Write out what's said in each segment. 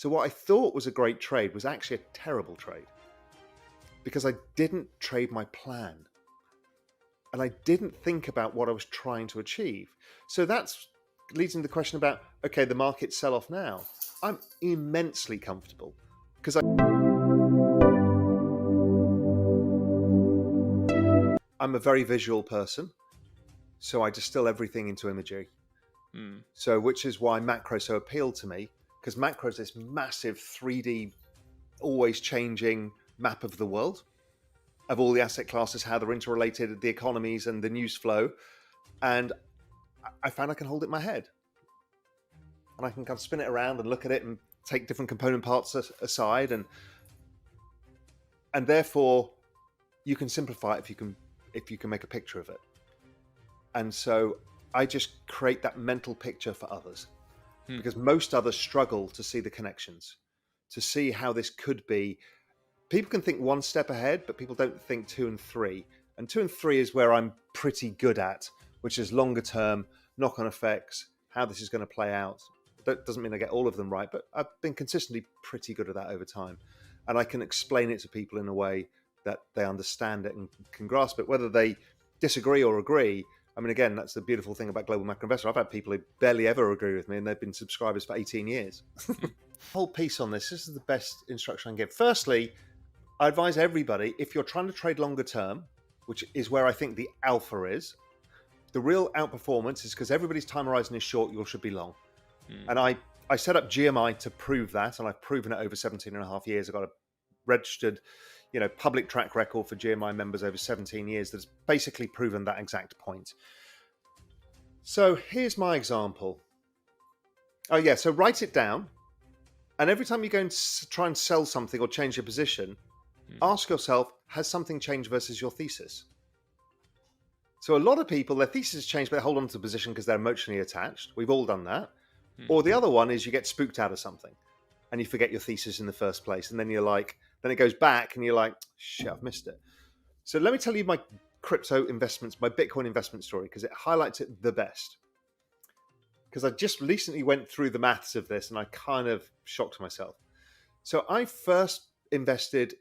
So what I thought was a great trade was actually a terrible trade because I didn't trade my plan and I didn't think about what I was trying to achieve. So that's leads into the question about, okay, the markets sell off now. I'm immensely comfortable because I'm a very visual person. So I distill everything into imagery. So which is why macro so appealed to me, because macro is this massive 3D, always changing map of the world, of all the asset classes, how they're interrelated, the economies and the news flow. And I found I can hold it in my head. And I can kind of spin it around and look at it and take different component parts aside. And therefore you can simplify it if you can make a picture of it. And so I just create that mental picture for others because most others struggle to see the connections, to see how this could be. People can think one step ahead, but people don't think 2 and 3. And 2 and 3 is where I'm pretty good at, which is longer term, knock-on effects, how this is going to play out. That doesn't mean I get all of them right, but I've been consistently pretty good at that over time. And I can explain it to people in a way that they understand it and can grasp it, whether they disagree or agree. I mean, again, that's the beautiful thing about Global Macro Investor. I've had people who barely ever agree with me, and they've been subscribers for 18 years. Whole piece on this is the best instruction I can give. Firstly, I advise everybody, if you're trying to trade longer term, which is where I think the alpha is, the real outperformance is because everybody's time horizon is short, you should be long. And I set up GMI to prove that, and I've proven it over 17 and a half years. I've got a registered, public track record for GMI members over 17 years that's basically proven that exact point. So here's my example. Oh yeah, so write it down. And every time you go and try and sell something or change your position, ask yourself, has something changed versus your thesis? So a lot of people, their thesis has changed, but they hold on to the position because they're emotionally attached. We've all done that. Or the other one is you get spooked out of something and you forget your thesis in the first place. And then then it goes back and you're like, shit, I've missed it. So let me tell you my crypto investments, my Bitcoin investment story, because it highlights it the best. Because I just recently went through the maths of this and I kind of shocked myself. So I first heard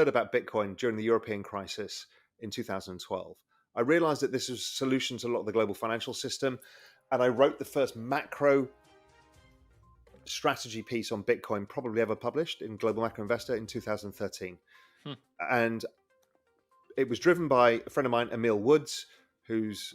about Bitcoin during the European crisis in 2012. I realized that this was a solution to a lot of the global financial system. And I wrote the first macro strategy piece on Bitcoin probably ever published in Global Macro Investor in 2013. And it was driven by a friend of mine, Emil Woods, who's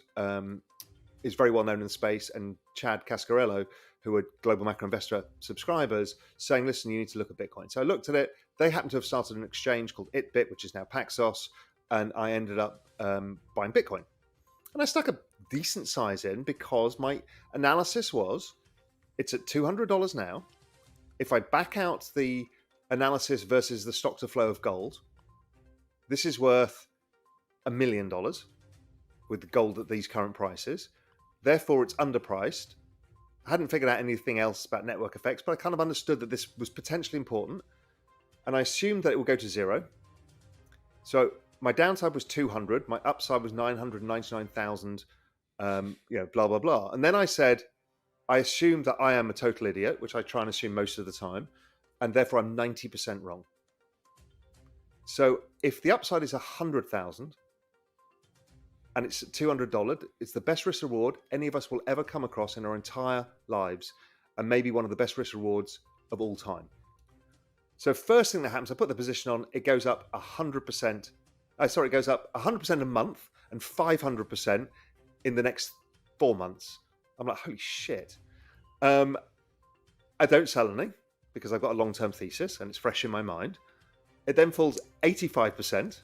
is very well known in the space, and Chad Cascarello, who are Global Macro Investor subscribers, saying, listen, you need to look at Bitcoin. So I looked at it. They happened to have started an exchange called itBit, which is now Paxos. And I ended up buying Bitcoin. And I stuck a decent size in because my analysis was it's at $200 now. If I back out the analysis versus the stock to flow of gold, this is worth $1 million with the gold at these current prices. Therefore, it's underpriced. I hadn't figured out anything else about network effects, but I kind of understood that this was potentially important. And I assumed that it would go to zero. So my downside was 200. My upside was 999,000. Blah, blah, blah. And then I said, I assume that I am a total idiot, which I try and assume most of the time. And therefore, I'm 90% wrong. So if the upside is 100,000 and it's $200, it's the best risk reward any of us will ever come across in our entire lives. And maybe one of the best risk rewards of all time. So first thing that happens, I put the position on, it goes up 100%. It goes up 100% a month and 500% in the next 4 months. I'm like, holy shit. I don't sell any because I've got a long-term thesis and it's fresh in my mind. It then falls 85%,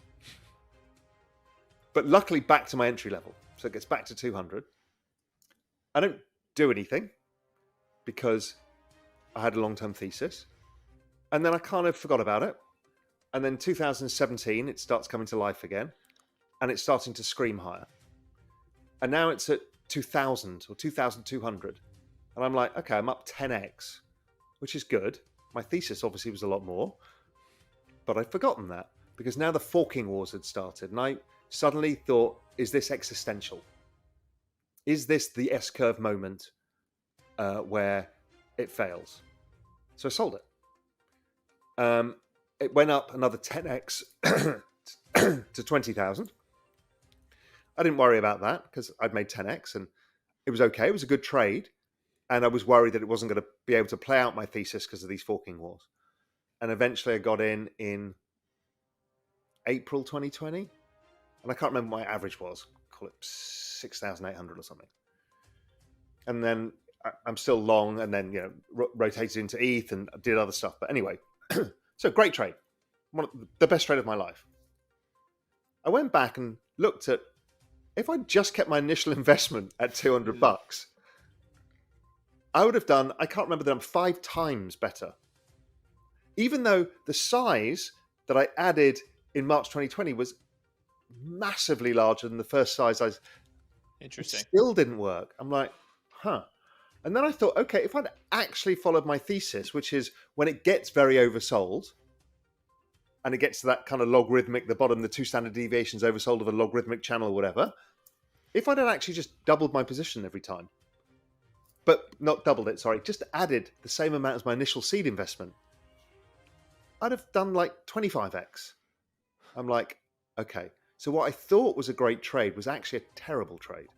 but luckily back to my entry level. So it gets back to 200. I don't do anything because I had a long-term thesis. And then I kind of forgot about it. And then 2017, it starts coming to life again. And it's starting to scream higher. And now it's at 2,000 or 2,200. And I'm like, okay, I'm up 10x, which is good. My thesis obviously was a lot more. But I'd forgotten that because now the forking wars had started. And I suddenly thought, is this existential? Is this the S-curve moment where it fails? So I sold it went up another 10x to 20,000. I didn't worry about that because I'd made 10x and it was okay. It was a good trade. And I was worried that it wasn't going to be able to play out my thesis because of these forking wars. And eventually I got in April 2020. And I can't remember what my average was. Call it 6,800 or something. And then I'm still long and then, rotated into ETH and did other stuff. But anyway, so great trade. One of the best trade of my life. I went back and looked at, if I just kept my initial investment at $200, I would have done, I can't remember the number, 5 times better. Even though the size that I added in March 2020 was massively larger than the first size Interesting. It still didn't work. I'm like, huh. And then I thought, okay, if I'd actually followed my thesis, which is when it gets very oversold, and it gets to that kind of logarithmic, the bottom, the 2 standard deviations oversold of a logarithmic channel or whatever, if I'd actually just doubled my position every time, but not doubled it, sorry, just added the same amount as my initial seed investment, I'd have done like 25x. I'm like, okay. So what I thought was a great trade was actually a terrible trade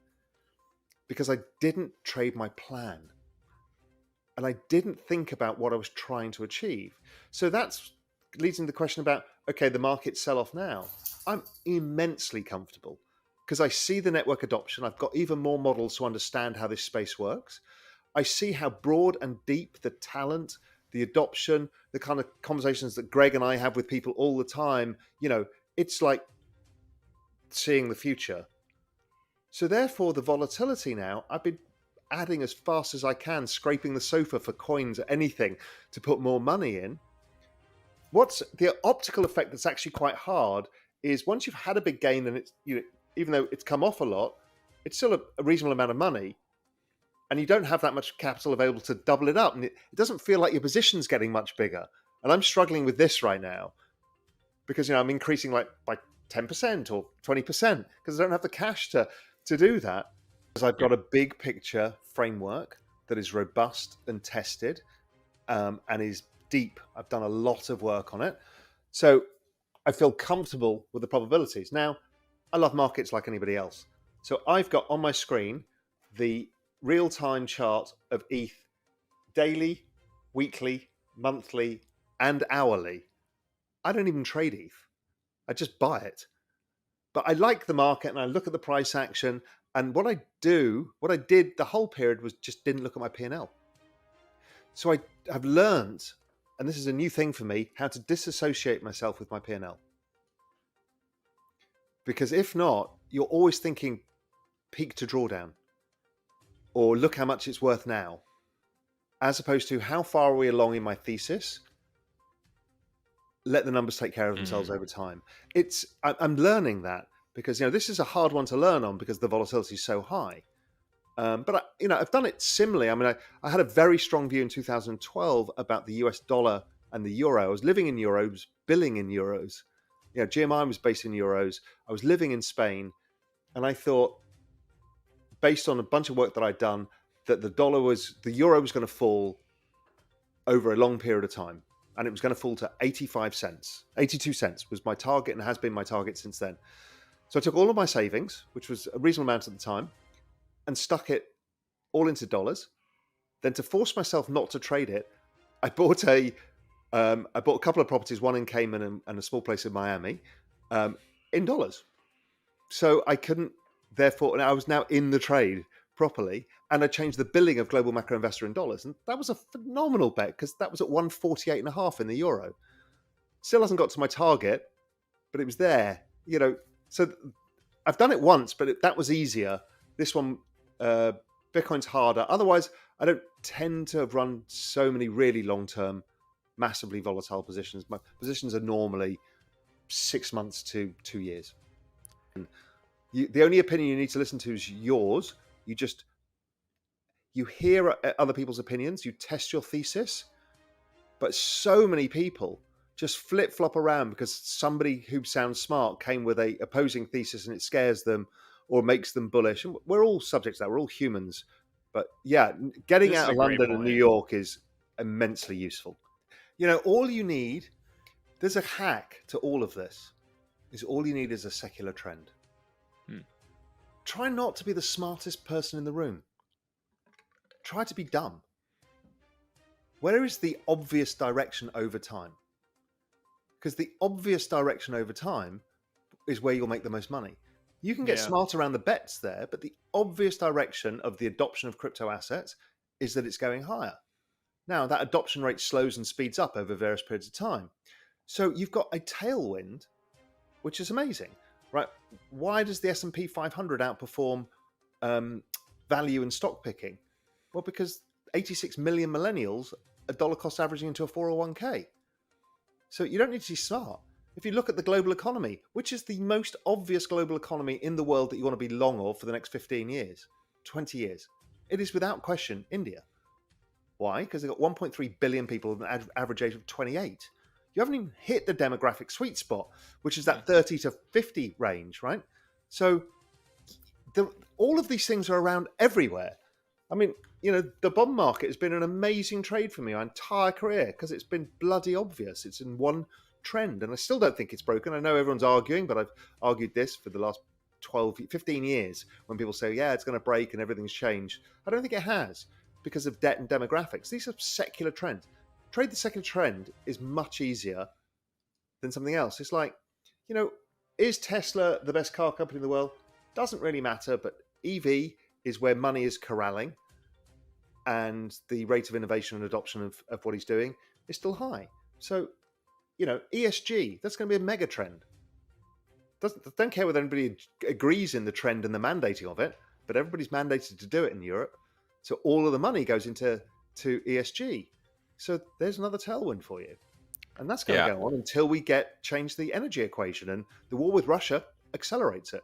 because I didn't trade my plan and I didn't think about what I was trying to achieve. So that's leads into the question about, okay, the market sell off now. I'm immensely comfortable because I see the network adoption. I've got even more models to understand how this space works. I see how broad and deep the talent, the adoption, the kind of conversations that Greg and I have with people all the time, it's like seeing the future. So therefore, the volatility now, I've been adding as fast as I can, scraping the sofa for coins, anything to put more money in. What's the optical effect that's actually quite hard is once you've had a big gain and it's, even though it's come off a lot, it's still a reasonable amount of money. And you don't have that much capital available to double it up. And it doesn't feel like your position's getting much bigger. And I'm struggling with this right now because, I'm increasing like by 10% or 20% because I don't have the cash to do that. Because I've got a big picture framework that is robust and tested and is deep. I've done a lot of work on it. So I feel comfortable with the probabilities. Now, I love markets like anybody else. So I've got on my screen the real-time chart of ETH daily, weekly, monthly, and hourly. I don't even trade ETH. I just buy it. But I like the market and I look at the price action. And what I did the whole period was just didn't look at my P&L. So I have learned, and this is a new thing for me, how to disassociate myself with my P&L. Because if not, you're always thinking peak to drawdown. Or look how much it's worth now, as opposed to how far are we along in my thesis? Let the numbers take care of themselves over time. I'm learning that because this is a hard one to learn on because the volatility is so high. But I've done it similarly. I mean, I had a very strong view in 2012 about the US dollar and the euro. I was living in euros, billing in euros. GMI was based in euros. I was living in Spain, and I thought, based on a bunch of work that I'd done, that the euro was going to fall over a long period of time. And it was going to fall to 85 cents. 82 cents was my target and has been my target since then. So I took all of my savings, which was a reasonable amount at the time, and stuck it all into dollars. Then to force myself not to trade it, I bought a couple of properties, one in Cayman and a small place in Miami, in dollars. So I couldn't, therefore, I was now in the trade properly, and I changed the billing of Global Macro Investor in dollars. And that was a phenomenal bet because that was at 148.5 in the euro. Still hasn't got to my target, but it was there. So I've done it once, but that was easier. This one, Bitcoin's harder. Otherwise, I don't tend to have run so many really long-term, massively volatile positions. My positions are normally 6 months to 2 years. And the only opinion you need to listen to is yours. You hear other people's opinions, you test your thesis, but so many people just flip-flop around because somebody who sounds smart came with a opposing thesis and it scares them or makes them bullish. And we're all subject to that. We're all humans. But yeah, getting out of London and New York is immensely useful. All you need, there's a hack to all of this, is all you need is a secular trend. Try not to be the smartest person in the room. Try to be dumb. Where is the obvious direction over time? Because the obvious direction over time is where you'll make the most money. You can get smart around the bets there, but the obvious direction of the adoption of crypto assets is that it's going higher. Now, that adoption rate slows and speeds up over various periods of time. So you've got a tailwind, which is amazing, right? Why does the S&P 500 outperform value and stock picking? Well, because 86 million millennials are dollar cost averaging into a 401k. So you don't need to be smart. If you look at the global economy, which is the most obvious global economy in the world that you want to be long of for the next 15 years, 20 years, it is without question India. Why? Because they've got 1.3 billion people with an average age of 28. You haven't even hit the demographic sweet spot, which is that 30 to 50 range, right? So all of these things are around everywhere. I mean, the bond market has been an amazing trade for me my entire career because it's been bloody obvious. It's in one trend, and I still don't think it's broken. I know everyone's arguing, but I've argued this for the last 15 years when people say, yeah, it's going to break and everything's changed. I don't think it has because of debt and demographics. These are secular trends. Trade the secular trend is much easier than something else. It's like, is Tesla the best car company in the world? Doesn't really matter, but EV is where money is corralling, and the rate of innovation and adoption of what he's doing is still high. So, ESG, that's going to be a mega trend. Don't care whether anybody agrees in the trend and the mandating of it, but everybody's mandated to do it in Europe. So all of the money goes into ESG. So there's another tailwind for you. And that's going to go on until we change the energy equation. And the war with Russia accelerates it.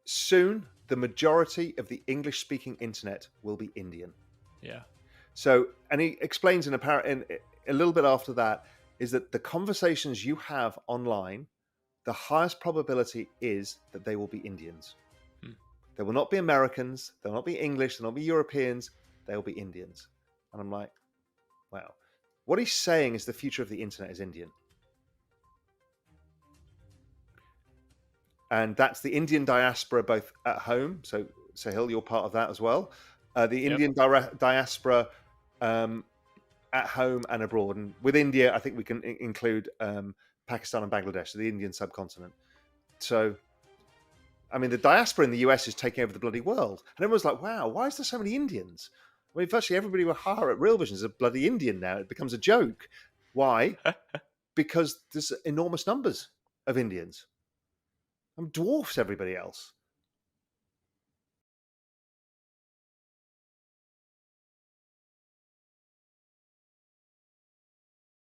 Soon, the majority of the English-speaking internet will be Indian. Yeah. So, and he explains in a little bit after that, is that the conversations you have online, the highest probability is that they will be Indians. They will not be Americans. They'll not be English. They'll not be Europeans. They'll be Indians. And I'm like, wow. What he's saying is the future of the internet is Indian. And that's the Indian diaspora, both at home. So, Sahil, you're part of that as well. The Indian diaspora at home and abroad. And with India, I think we can include Pakistan and Bangladesh, the Indian subcontinent. So, I mean, the diaspora in the US is taking over the bloody world. And everyone's like, wow, why is there so many Indians? I mean, virtually everybody we hire at Real Vision is a bloody Indian now. It becomes a joke. Why? Because there's enormous numbers of Indians. Dwarfs everybody else.